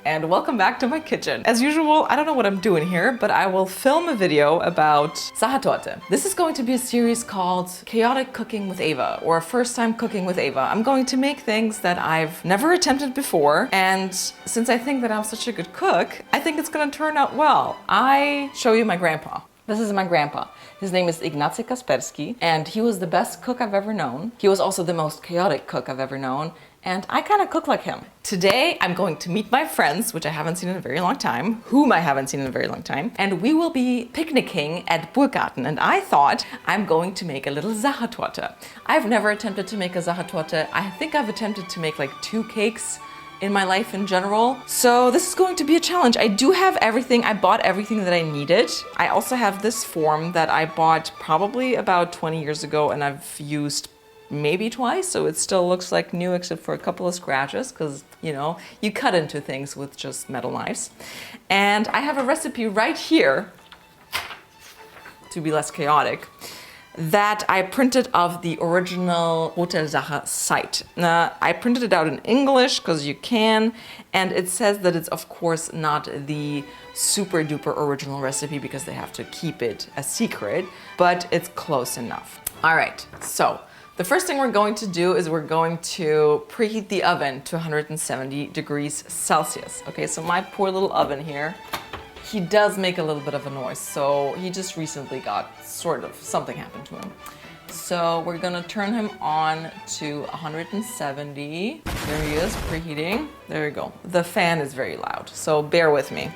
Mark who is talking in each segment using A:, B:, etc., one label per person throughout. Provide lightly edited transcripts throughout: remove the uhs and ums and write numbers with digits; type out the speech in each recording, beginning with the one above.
A: and welcome back to my kitchen. As usual, I don't know what I'm doing here, but I will film a video about Sachertorte. This is going to be a series called Chaotic Cooking with Ava, or First Time Cooking with Ava. I'm going to make things that I've never attempted before, and since I think that I'm such a good cook, I think it's gonna turn out well. I show you my grandpa. This is my grandpa. His name is Ignacy Kaspersky, and he was the best cook I've ever known. He was also the most chaotic cook I've ever known, and I kind of cook like him. Today, I'm going to meet my friends, which I haven't seen in a very long time, whom I haven't seen in a very long time, and we will be picnicking at Burgarten, and I thought I'm going to make a little Sachertorte. I've never attempted to make a Sachertorte. I think I've attempted to make like 2 cakes in my life in general. So this is going to be a challenge. I do have everything. I bought everything that I needed. I also have this form that I bought probably about 20 years ago and I've used maybe twice, so it still looks like new except for a couple of scratches because, you know, you cut into things with just metal knives. And I have a recipe right here, to be less chaotic, that I printed off the original Hotel Sacher site. I printed it out in English because you can, and it says that it's of course not the super duper original recipe because they have to keep it a secret, but it's close enough. All right, so the first thing we're going to do is we're going to preheat the oven to 170 degrees Celsius. Okay, so my poor little oven here, he does make a little bit of a noise. So he just recently got sort of, something happened to him. So we're gonna turn him on to 170. There he is, preheating. There we go. The fan is very loud, so bear with me.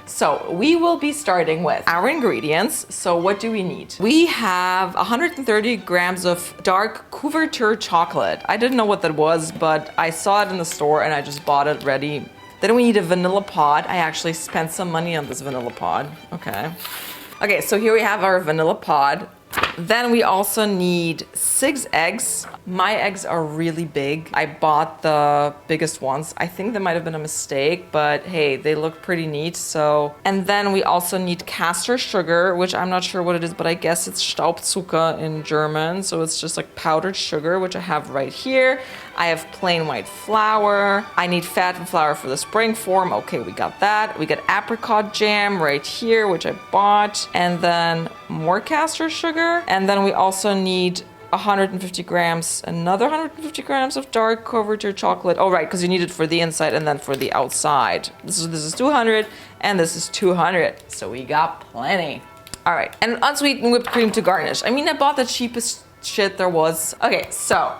A: So we will be starting with our ingredients. So what do we need? We have 130 grams of dark couverture chocolate. I didn't know what that was, but I saw it in the store and I just bought it ready. Then we need a vanilla pod. I actually spent some money on this vanilla pod. Okay, so here we have our vanilla pod. Then we also need 6 eggs. My eggs are really big. I bought the biggest ones. I think that might have been a mistake, but hey, they look pretty neat. So, and then we also need caster sugar, which I'm not sure what it is, but I guess it's Staubzucker in German. So it's just like powdered sugar, which I have right here. I have plain white flour. I need fat and flour for the spring form. Okay, we got that. We got apricot jam right here, which I bought. And then more caster sugar. And then we also need 150 grams, another 150 grams of dark couverture chocolate. Oh, right, because you need it for the inside and then for the outside. This is 200 and this is 200. So we got plenty. All right, and unsweetened whipped cream to garnish. I mean, I bought the cheapest shit there was. Okay, so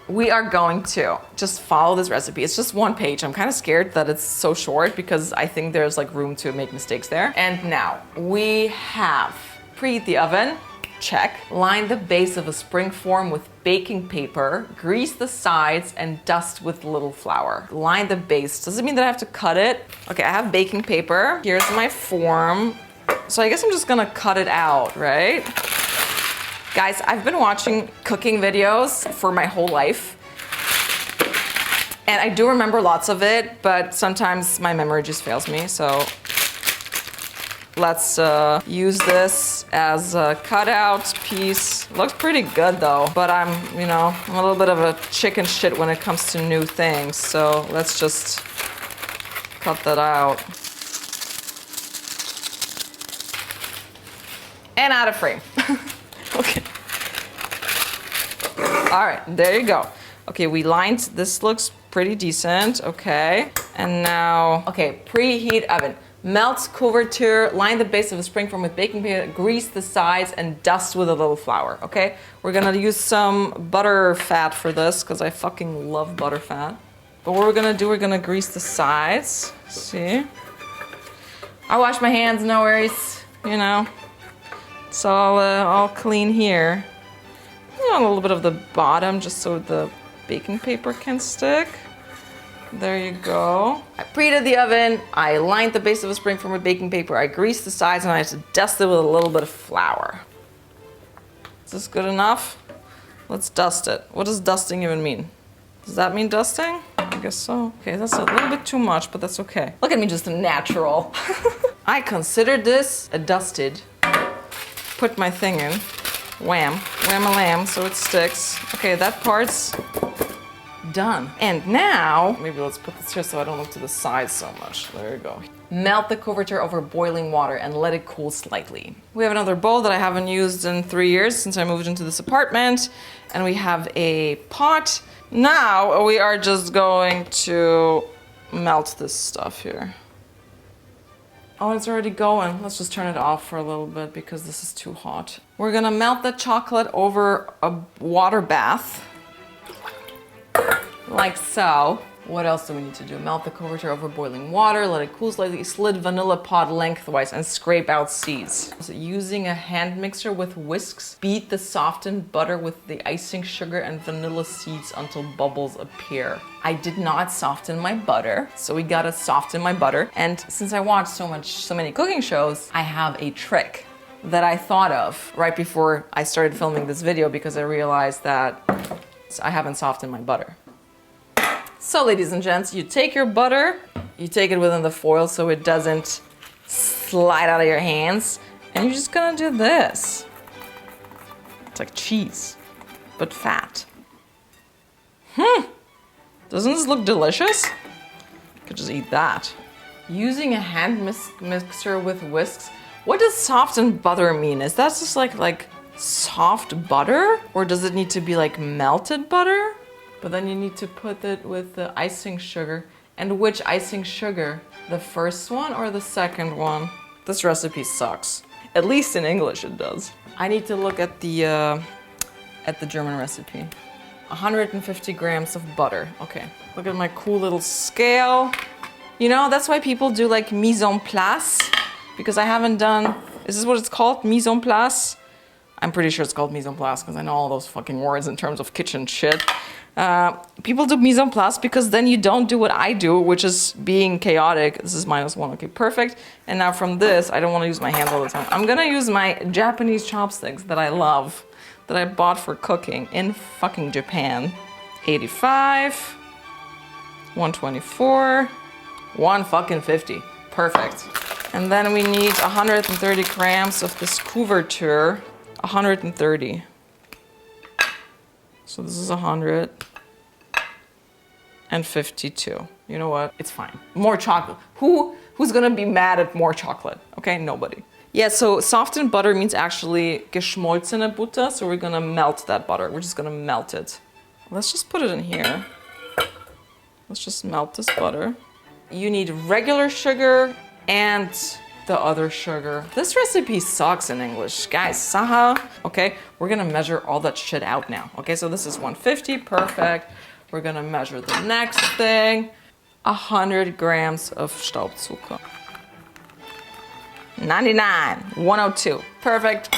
A: we are going to just follow this recipe. It's just 1 page. I'm kind of scared that it's so short because I think there's like room to make mistakes there. And now we have preheat the oven. Check. Line the base of a spring form with baking paper, grease the sides, and dust with little flour. Line the base. Does it mean that I have to cut it? Okay, I have baking paper. Here's my form. So I guess I'm just gonna cut it out, right? Guys, I've been watching cooking videos for my whole life. And I do remember lots of it, but sometimes my memory just fails me, so let's use this as a cutout piece. Looks pretty good though, but I'm a little bit of a chicken shit when it comes to new things. So let's just cut that out. And out of frame. Okay. All right, there you go. Okay, we lined, this looks pretty decent, okay. And now, okay, preheat oven. Melt couverture, line the base of a spring form with baking paper, grease the sides, and dust with a little flour, okay? We're gonna use some butter fat for this, because I fucking love butter fat. But what we're gonna do, we're gonna grease the sides, see? I wash my hands, no worries, you know. It's all clean here. A little bit of the bottom, just so the baking paper can stick. There you go. I preheated the oven. I lined the base of a spring form with baking paper. I greased the sides and I just dusted it with a little bit of flour. Is this good enough? Let's dust it. What does dusting even mean? Does that mean dusting? I guess so. Okay, that's a little bit too much, but that's okay. Look at me, just natural. I considered this a dusted. Put my thing in. Wham. Wham-a-lamb, so it sticks. Okay, that part's Done. And now, maybe let's put this here so I don't look to the side so much. There you go. Melt the couverture over boiling water and let it cool slightly. We have another bowl that I haven't used in 3 years since I moved into this apartment. And we have a pot. Now we are just going to melt this stuff here. Oh, it's already going. Let's just turn it off for a little bit because this is too hot. We're gonna melt the chocolate over a water bath. Like so. What else do we need to do? Melt the couverture over boiling water, let it cool slightly, slit vanilla pod lengthwise and scrape out seeds. So using a hand mixer with whisks, beat the softened butter with the icing sugar and vanilla seeds until bubbles appear. I did not soften my butter, so we gotta soften my butter. And since I watch so many cooking shows, I have a trick that I thought of right before I started filming this video because I realized that I haven't softened my butter. So ladies and gents, you take your butter, you take it within the foil so it doesn't slide out of your hands, and you're just gonna do this. It's like cheese, but fat. Doesn't this look delicious? Could just eat that. Using a hand mixer with whisks. What does softened butter mean? Is that just like soft butter? Or does it need to be like melted butter? But then you need to put it with the icing sugar. And which icing sugar? The first one or the second one? This recipe sucks. At least in English it does. I need to look at the German recipe. 150 grams of butter. Okay, look at my cool little scale. You know, that's why people do like mise en place. Because I haven't done, is this what it's called? Mise en place? I'm pretty sure it's called mise en place because I know all those fucking words in terms of kitchen shit. People do mise en place because then you don't do what I do, which is being chaotic. This is -1, okay, perfect. And now from this, I don't want to use my hands all the time. I'm gonna use my Japanese chopsticks that I love, that I bought for cooking in fucking Japan. 85, 124, 150. Perfect. And then we need 130 grams of this couverture. 130. So this is 152. You know what? It's fine. More chocolate. Who's gonna be mad at more chocolate? Okay, nobody. Yeah, so softened butter means actually geschmolzene Butter. So we're gonna melt that butter. We're just gonna melt it. Let's just put it in here. Let's just melt this butter. You need regular sugar and the other sugar. This recipe sucks in English. Guys, Saha. Okay, we're gonna measure all that shit out now. Okay, so this is 150, perfect. We're gonna measure the next thing. 100 grams of Staubzucker. 99, 102, perfect.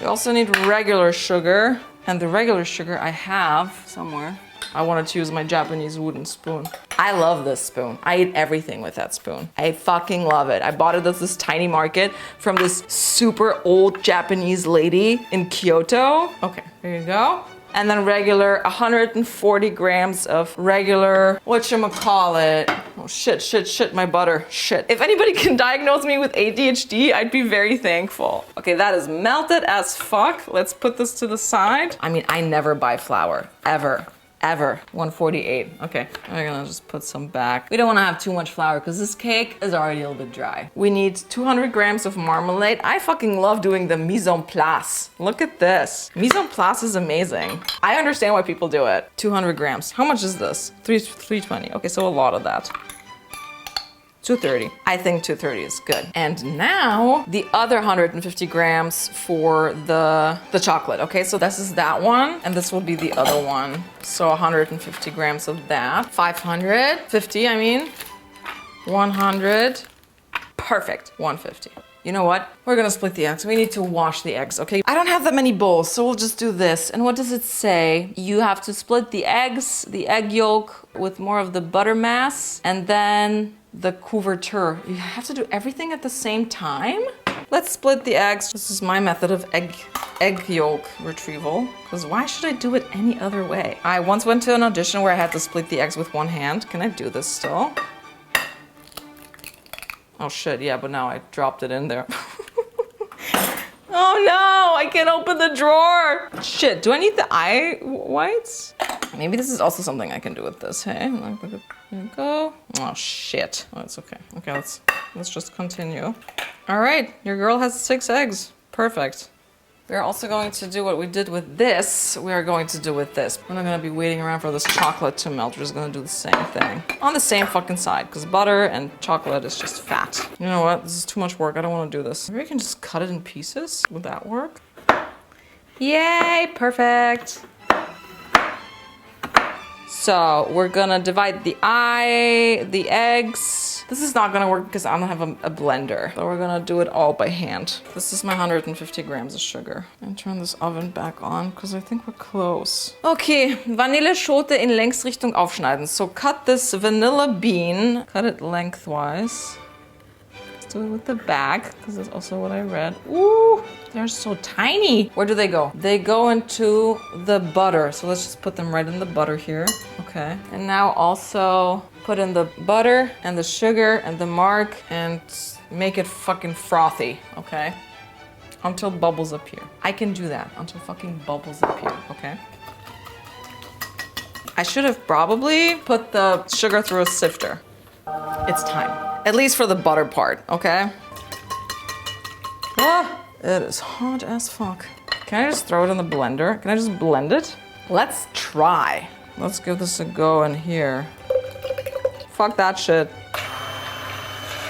A: We also need regular sugar. And the regular sugar I have somewhere. I wanted to use my Japanese wooden spoon. I love this spoon. I eat everything with that spoon. I fucking love it. I bought it at this tiny market from this super old Japanese lady in Kyoto. Okay, here you go. And then regular 140 grams of regular, whatchamacallit. Oh shit, my butter, shit. If anybody can diagnose me with ADHD, I'd be very thankful. Okay, that is melted as fuck. Let's put this to the side. I mean, I never buy flour, ever. 148. Okay, I'm gonna just put some back. We don't want to have too much flour because this cake is already a little bit dry. We need 200 grams of marmalade. I fucking love doing the mise en place. Look at this. Mise en place is amazing. I understand why people do it. 200 grams. How much is this? 320. Okay, so a lot of that. 230. I think 230 is good. And now the other 150 grams for the chocolate. Okay, so this is that one and this will be the other one. So 150 grams of that. 550, I mean. 100. Perfect. 150. You know what? We're gonna split the eggs. We need to wash the eggs, okay? I don't have that many bowls, so we'll just do this. And what does it say? You have to split the eggs, the egg yolk with more of the butter mass, and then the couverture. You have to do everything at the same time? Let's split the eggs. This is my method of egg yolk retrieval. Because why should I do it any other way? I once went to an audition where I had to split the eggs with one hand. Can I do this still? Oh shit, yeah, but now I dropped it in there. Oh no, I can't open the drawer. Shit, do I need the eye whites? Maybe this is also something I can do with this, hey? Like, here we go. Oh, shit. Oh, it's okay. Okay, let's just continue. All right, your girl has 6 eggs. Perfect. We're also going to do what we did with this, we are going to do with this. We're not gonna be waiting around for this chocolate to melt. We're just gonna do the same thing. On the same fucking side, because butter and chocolate is just fat. You know what? This is too much work. I don't wanna do this. Maybe we can just cut it in pieces. Would that work? Yay, perfect. So we're gonna divide the eggs. This is not gonna work because I don't have a blender. So we're gonna do it all by hand. This is my 150 grams of sugar. And turn this oven back on because I think we're close. Okay, Vanilleschote in Längsrichtung aufschneiden. So cut this vanilla bean, cut it lengthwise. Let's do it with the back because that's also what I read. Ooh, they're so tiny. Where do they go? They go into the butter. So let's just put them right in the butter here. Okay. And now also put in the butter and the sugar and the mark and make it fucking frothy, okay? Until bubbles appear. I can do that until fucking bubbles appear, okay? I should have probably put the sugar through a sifter. It's time. At least for the butter part, okay? Ah, it is hot as fuck. Can I just throw it in the blender? Can I just blend it? Let's try. Let's give this a go in here. Fuck that shit.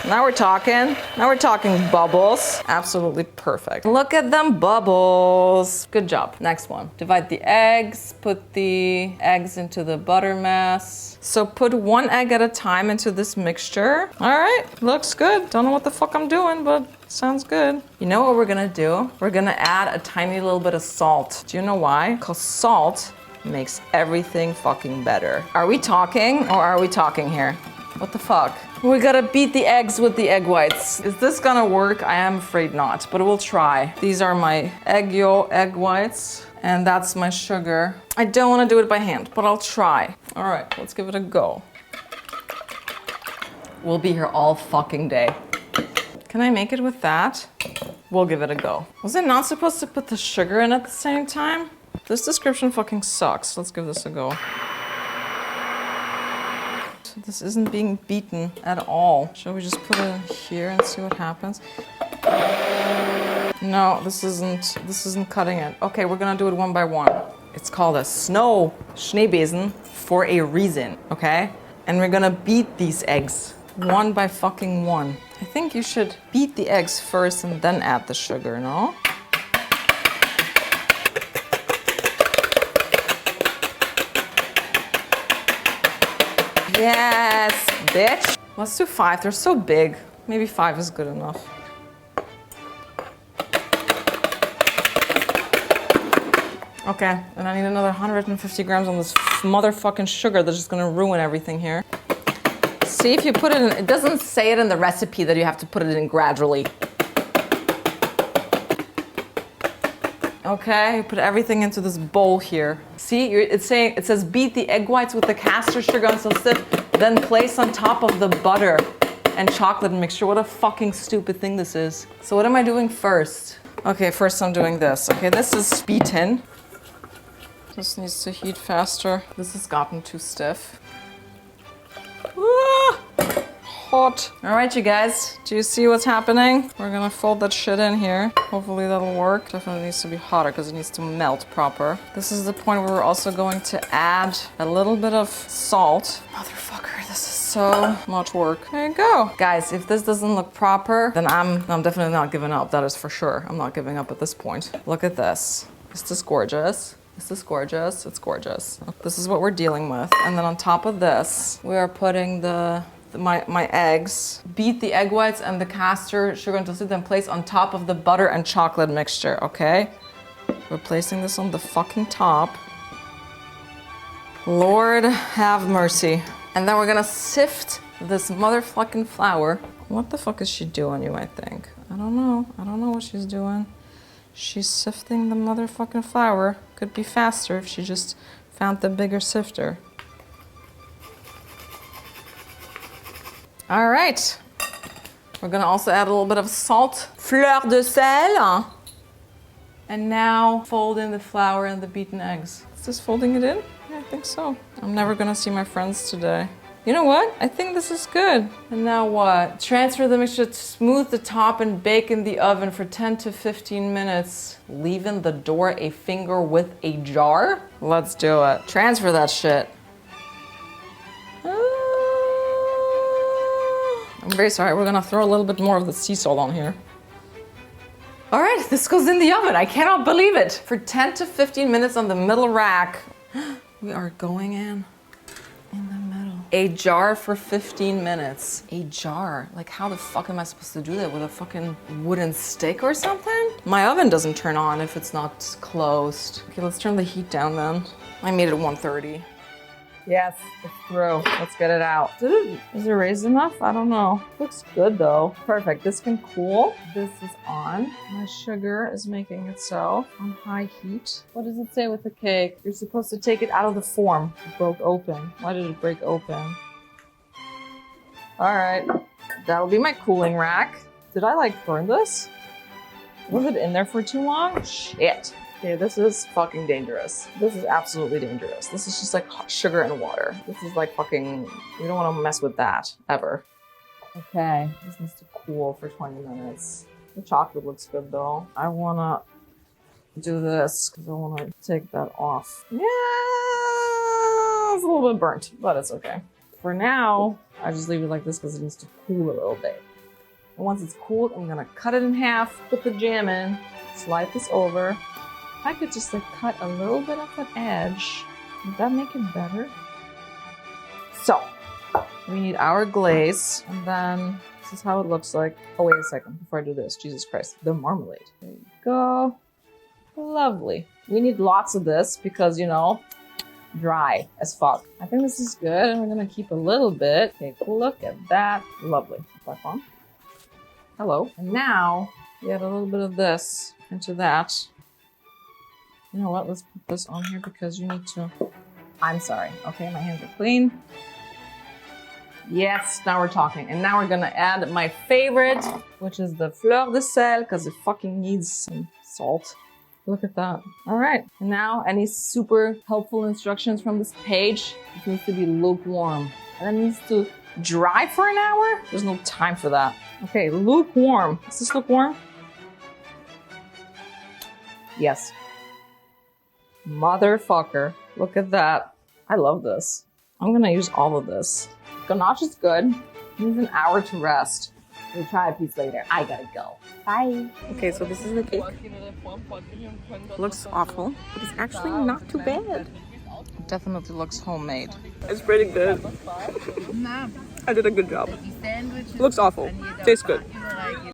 A: Now we're talking. Now we're talking bubbles. Absolutely perfect. Look at them bubbles. Good job. Next one. Divide the eggs. Put the eggs into the butter mass. So put 1 egg at a time into this mixture. All right, looks good. Don't know what the fuck I'm doing, but sounds good. You know what we're gonna do? We're gonna add a tiny little bit of salt. Do you know why? Because salt makes everything fucking better. Are we talking or are we talking here? What the fuck? We gotta beat the eggs with the egg whites. Is this gonna work? I am afraid not, but we'll try. These are my egg whites, and that's my sugar. I don't wanna do it by hand, but I'll try. All right, let's give it a go. We'll be here all fucking day. Can I make it with that? We'll give it a go. Was I not supposed to put the sugar in at the same time? This description fucking sucks. Let's give this a go. This isn't being beaten at all. Shall we just put it in here and see what happens? No, this isn't cutting it. Okay, we're gonna do it one by one. It's called a Schneebesen for a reason, okay? And we're gonna beat these eggs one by fucking one. I think you should beat the eggs first and then add the sugar, no? Yes, bitch. Let's do 5. They're so big. Maybe 5 is good enough. Okay, and I need another 150 grams on this motherfucking sugar that's just gonna ruin everything here. See if you put it in, it doesn't say it in the recipe that you have to put it in gradually. Okay, put everything into this bowl here. See, it says beat the egg whites with the castor sugar until stiff, then place on top of the butter and chocolate mixture. What a fucking stupid thing this is. So what am I doing first? Okay, first I'm doing this. Okay, this is beaten. This needs to heat faster. This has gotten too stiff. Ah! Hot. All right, you guys, do you see what's happening? We're gonna fold that shit in here. Hopefully that'll work. Definitely needs to be hotter because it needs to melt proper. This is the point where we're also going to add a little bit of salt. Motherfucker, this is so much work. There you go. Guys, if this doesn't look proper, then I'm definitely not giving up. That is for sure. I'm not giving up at this point. Look at this. Is this gorgeous? Is this gorgeous? It's gorgeous. This is what we're dealing with. And then on top of this, we are putting my eggs. Beat the egg whites and the castor sugar until stiff, then place on top of the butter and chocolate mixture, okay? We're placing this on the fucking top. Lord have mercy. And then we're gonna sift this motherfucking flour. What the fuck is she doing, you might think? I don't know. I don't know what she's doing. She's sifting the motherfucking flour. Could be faster if she just found the bigger sifter. All right. We're gonna also add a little bit of salt. Fleur de sel. And now fold in the flour and the beaten eggs. Is this folding it in? Yeah, think so. I'm never gonna see my friends today. You know what? I think this is good. And now what? Transfer the mixture, smooth the top and bake in the oven for 10 to 15 minutes. Leaving the door a finger with a jar? Let's do it. Transfer that shit. I'm very sorry, we're gonna throw a little bit more of the sea salt on here. All right, this goes in the oven. I cannot believe it. For 10 to 15 minutes on the middle rack. We are going in the middle. A jar for 15 minutes. A jar? Like how the fuck am I supposed to do that? With a fucking wooden stick or something? My oven doesn't turn on if it's not closed. Okay, let's turn the heat down then. I made it 130. Yes, it's through. Let's get it out. Is it raised enough? I don't know. Looks good though. Perfect. This can cool. This is on. My sugar is making itself on high heat. What does it say with the cake? You're supposed to take it out of the form. It broke open. Why did it break open? All right, that'll be my cooling rack. Did I like burn this? Was it in there for too long? Shit. Okay, this is fucking dangerous. This is absolutely dangerous. This is just like hot sugar and water. This is like fucking, you don't want to mess with that, ever. Okay, this needs to cool for 20 minutes. The chocolate looks good though. I want to do this because I want to take that off. Yeah, it's a little bit burnt, but it's okay. For now, I just leave it like this because it needs to cool a little bit. And once it's cooled, I'm gonna cut it in half, put the jam in, slide this over. I could just like cut a little bit of that edge. Would that make it better? So, we need our glaze, and then this is how it looks like. Oh, wait a second before I do this. Jesus Christ, the marmalade. There you go. Lovely. We need lots of this because, you know, dry as fuck. I think this is good, and we're gonna keep a little bit. Okay, cool, look at that. Lovely. Back on. Hello. And now, we add a little bit of this into that. You know what, let's put this on here because you need to, I'm sorry, okay, my hands are clean. Yes, now we're talking. And now we're gonna add my favorite, which is the fleur de sel, because it fucking needs some salt. Look at that. All right, and now any super helpful instructions from this page, it needs to be lukewarm. And it needs to dry for an hour? There's no time for that. Okay, lukewarm. Is this lukewarm? Yes. Motherfucker. Look at that. I love this. I'm gonna use all of this. Ganache is good. Needs an hour to rest. We'll try a piece later. I gotta go. Bye. Okay, so this is the cake. Looks awful, but it's actually not too bad. It definitely looks homemade. It's pretty good. I did a good job. Looks awful. Tastes good.